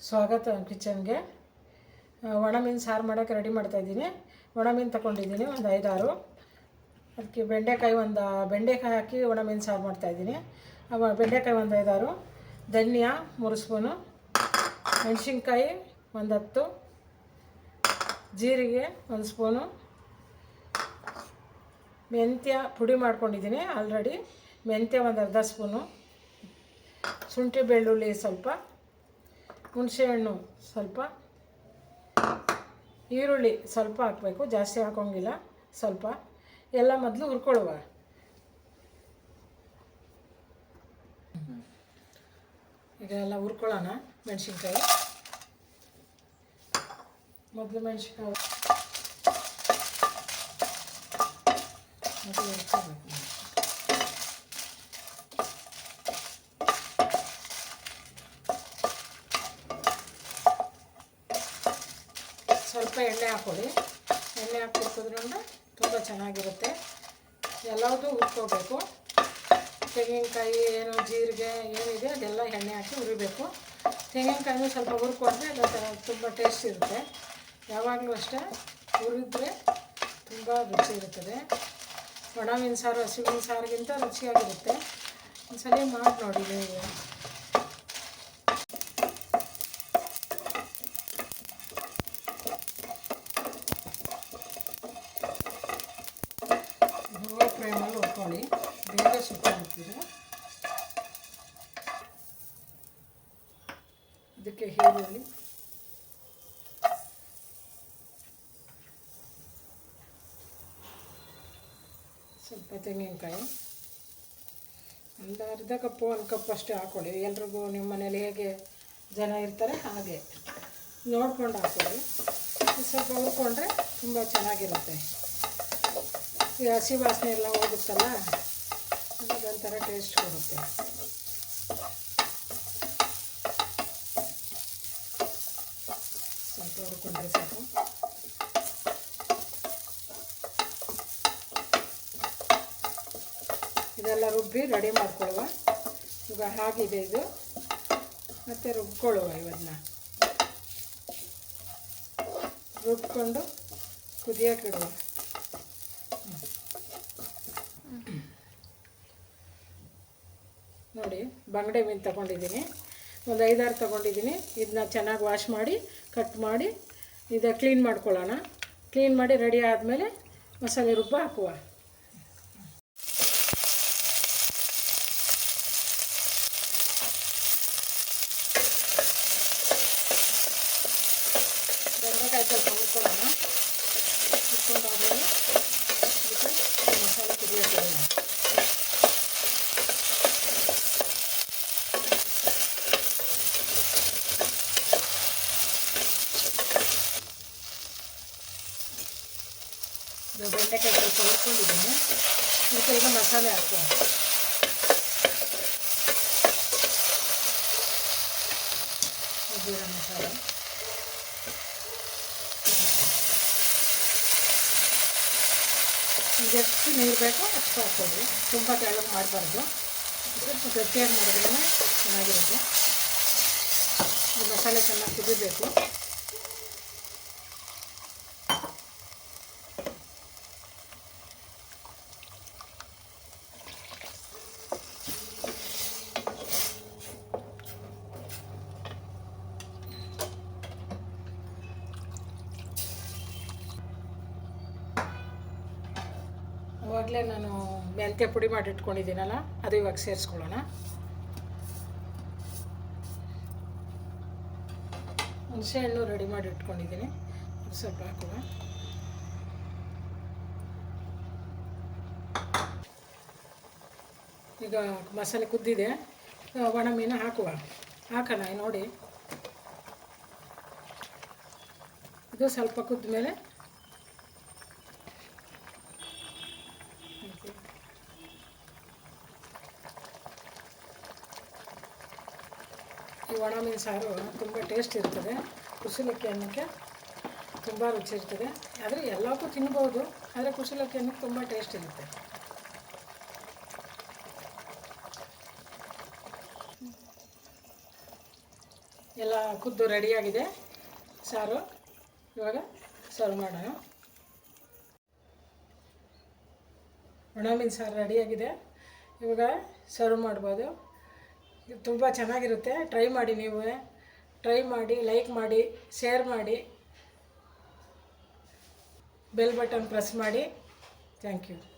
ಸ್ವಾಗತ ಕಿಚನ್ಗೆ. ಒಣ ಮೀನು ಸಾರು ಮಾಡೋಕ್ಕೆ ರೆಡಿ ಮಾಡ್ತಾಯಿದ್ದೀನಿ. ಒಣ ಮೀನು ತಗೊಂಡಿದ್ದೀನಿ ಒಂದು 5-6. ಅದಕ್ಕೆ ಬೆಂಡೆಕಾಯಿ ಹಾಕಿ ಒಣ ಮೀನು ಸಾರು ಮಾಡ್ತಾಯಿದ್ದೀನಿ. ಬೆಂಡೆಕಾಯಿ ಒಂದು 5-6, ಧನಿಯಾ 3 ಸ್ಪೂನು, ಮೆಣಸಿನ್ಕಾಯಿ ಒಂದು 10, ಜೀರಿಗೆ 1 ಸ್ಪೂನು, ಮೆಂತ್ಯ ಪುಡಿ ಮಾಡ್ಕೊಂಡಿದ್ದೀನಿ ಆಲ್ರೆಡಿ, ಮೆಂತ್ಯ ಒಂದು ಅರ್ಧ ಸ್ಪೂನು, ಶುಂಠಿ ಬೆಳ್ಳುಳ್ಳಿ ಸ್ವಲ್ಪ, ಹುಣಸೆಹಣ್ಣು ಸ್ವಲ್ಪ, ಈರುಳ್ಳಿ ಸ್ವಲ್ಪ ಹಾಕಬೇಕು, ಜಾಸ್ತಿ ಹಾಕೋಂಗಿಲ್ಲ, ಸ್ವಲ್ಪ. ಎಲ್ಲ ಮೊದಲು ಹುರ್ಕೊಳ್ಳುವ. ಈಗ ಎಲ್ಲ ಹುರ್ಕೊಳ್ಳೋಣ. ಮೆಣಸಿನ್ಕಾಯಿ ಮೊದಲು ಮೆಣಸಿನ್ಕಾಯಿ ಮೊದಲು ಹುರ್ಕೋಬೇಕು. ಸ್ವಲ್ಪ ಎಣ್ಣೆ ಹಾಕ್ಕೊಳ್ಳಿ. ಎಣ್ಣೆ ಹಾಕಿ ಹುರ್ಕೋದ್ರಿಂದ ತುಂಬ ಚೆನ್ನಾಗಿರುತ್ತೆ. ಎಲ್ಲದೂ ಹುರ್ಕೋಬೇಕು. ತೆಂಗಿನಕಾಯಿ ಏನು ಜೀರಿಗೆ ಏನಿದೆ ಅದೆಲ್ಲ ಎಣ್ಣೆ ಹಾಕಿ ಹುರಿಬೇಕು. ತೆಂಗಿನಕಾಯಿನೂ ಸ್ವಲ್ಪ ಹುರ್ಕೊಂಡ್ರೆ ಅದು ತುಂಬ ಟೇಸ್ಟ್ ಇರುತ್ತೆ. ಯಾವಾಗಲೂ ಅಷ್ಟೇ ಹುರಿದ್ರೆ ತುಂಬ ರುಚಿ ಇರುತ್ತದೆ. ಒಣ ಮೀನು ಸಾರು ಹಸಿ ಮೀನು ಸಾರಿಗಿಂತ ರುಚಿಯಾಗಿರುತ್ತೆ. ಒಂದ್ಸಲ ಮಾಡಿ ನೋಡಿ ನೀವು. ಫ್ರೈಮಲ್ಲಿ ಹುರ್ಕೊಳ್ಳಿ, ಬೇಗ ಸುಟ್ಟಾಗ್ತೀರ. ಇದಕ್ಕೆ ಈರುಳ್ಳಿ, ಸ್ವಲ್ಪ ತೆಂಗಿನಕಾಯಿ, ಒಂದು ಅರ್ಧ ಕಪ್ಪು 1 ಕಪ್ ಅಷ್ಟೇ ಹಾಕ್ಕೊಳ್ಳಿ. ಎಲ್ರಿಗೂ ನಿಮ್ಮ ಮನೇಲಿ ಹೇಗೆ ಜನ ಇರ್ತಾರೆ ಹಾಗೆ ನೋಡ್ಕೊಂಡು ಹಾಕ್ಕೊಳ್ಳಿ. ಸ್ವಲ್ಪ ಹುರ್ಕೊಂಡ್ರೆ ತುಂಬ ಚೆನ್ನಾಗಿರುತ್ತೆ. ಈ ಹಸಿ ವಾಸನೆ ಎಲ್ಲ ಹೋಗುತ್ತಲ್ಲ, ಅದೊಂಥರ ಟೇಸ್ಟ್ ಕೊಡುತ್ತೆ. ಸ್ವಲ್ಪ ಹುರ್ಕೊಂಡ್ರೆ ಸಾಕು. ಇದೆಲ್ಲ ರುಬ್ಬಿ ರೆಡಿ ಮಾಡ್ಕೊಳ್ಳುವ. ಈಗ ಆಗಿದೆ ಇದು, ಮತ್ತು ರುಬ್ಕೊಳ್ಳುವ. ಇವನ್ನ ರುಬ್ಕೊಂಡು ಕುದಿಯೋಕ್ಕಿಡುವ. ನೋಡಿ, ಬಂಗಡೆ ಮೀನು ತಗೊಂಡಿದ್ದೀನಿ, ಒಂದು 5-6 ತಗೊಂಡಿದ್ದೀನಿ. ಇದನ್ನ ಚೆನ್ನಾಗಿ ವಾಶ್ ಮಾಡಿ ಕಟ್ ಮಾಡಿ ಕ್ಲೀನ್ ಮಾಡ್ಕೊಳ್ಳೋಣ. ಕ್ಲೀನ್ ಮಾಡಿ ರೆಡಿ ಆದಮೇಲೆ ಮಸಾಲೆ ರುಬ್ಬ ಹಾಕುವ. ಬೆಂಡೆಕಾಯಿ ಸ್ವಲ್ಪ ಹುರ್ಕೊಳ್ಳೋಣ. ಹುರ್ಕೊಂಡಾದ್ಮೇಲೆ ಇದಕ್ಕೆ ಮಸಾಲೆ ಕುದಿಯೋಕ್ಕಿಡೋಣ. ಬೆಂಡೆಕಾಯಿ ಸ್ವಲ್ಪ ಹುರ್ಕೊಂಡಿದ್ದೀನಿ. ಇದಕ್ಕೆ ಈಗ ಮಸಾಲೆ ಹಾಕುವ. ಜೀರಾ ಮಸಾಲೆ, ಎಷ್ಟು ನೀರು ಬೇಕೋ ಅಷ್ಟು ಹಾಕ್ಕೊಳ್ಳಿ. ತುಂಬ ತೆಳ್ಳಗೆ ಮಾಡಬಾರ್ದು, ಸ್ವಲ್ಪ ಗಟ್ಟಿಯಾಗಿ ಮಾಡಿದ್ರೆ ಚೆನ್ನಾಗಿರುತ್ತೆ. ಈ ಮಸಾಲೆ ಚೆನ್ನಾಗಿ ಕುದಿಬೇಕು. ಆವಾಗಲೇ ನಾನು ಮೆಂತ್ಯ ಪುಡಿ ಮಾಡಿ ಇಟ್ಕೊಂಡಿದ್ದೀನಲ್ಲ, ಅದು ಇವಾಗ ಸೇರಿಸ್ಕೊಳ್ಳೋಣ. ಹುಣಸೆಹಣ್ಣು ರೆಡಿ ಮಾಡಿ ಇಟ್ಕೊಂಡಿದ್ದೀನಿ, ಅದು ಸ್ವಲ್ಪ ಹಾಕುವ. ಈಗ ಮಸಾಲೆ ಕುದ್ದಿದೆ, ಒಣ ಮೀನು ಹಾಕೋಣ. ನೋಡಿ, ಇದು ಸ್ವಲ್ಪ ಕುದ್ದ ಮೇಲೆ ಈ ಒಣ ಮೀನು ಸಾರು ತುಂಬ ಟೇಸ್ಟ್ ಇರ್ತದೆ. ಕುಸಲಕ್ಕಿ ಅನ್ನಕ್ಕೆ ತುಂಬ ರುಚಿ ಇರ್ತದೆ. ಆದರೆ ಎಲ್ಲಕ್ಕೂ ತಿನ್ಬೋದು, ಆದರೆ ಕುಸಲಕ್ಕಿ ಅನ್ನಕ್ಕೆ ತುಂಬ ಟೇಸ್ಟ್ ಇರುತ್ತೆ. ಎಲ್ಲ ಕುದ್ದು ರೆಡಿಯಾಗಿದೆ ಸಾರು. ಇವಾಗ ಸರ್ವ್ ಮಾಡೋಣ. ಒಣಮೀನು ಸಾರು ರೆಡಿಯಾಗಿದೆ. ಇವಾಗ ಸರ್ವ್ ಮಾಡ್ಬೋದು. ಇದು ತುಂಬ ಚೆನ್ನಾಗಿರುತ್ತೆ. ಟ್ರೈ ಮಾಡಿ, ನೀವು ಟ್ರೈ ಮಾಡಿ, ಲೈಕ್ ಮಾಡಿ, ಶೇರ್ ಮಾಡಿ, ಬೆಲ್ ಬಟನ್ ಪ್ರೆಸ್ ಮಾಡಿ. Thank you.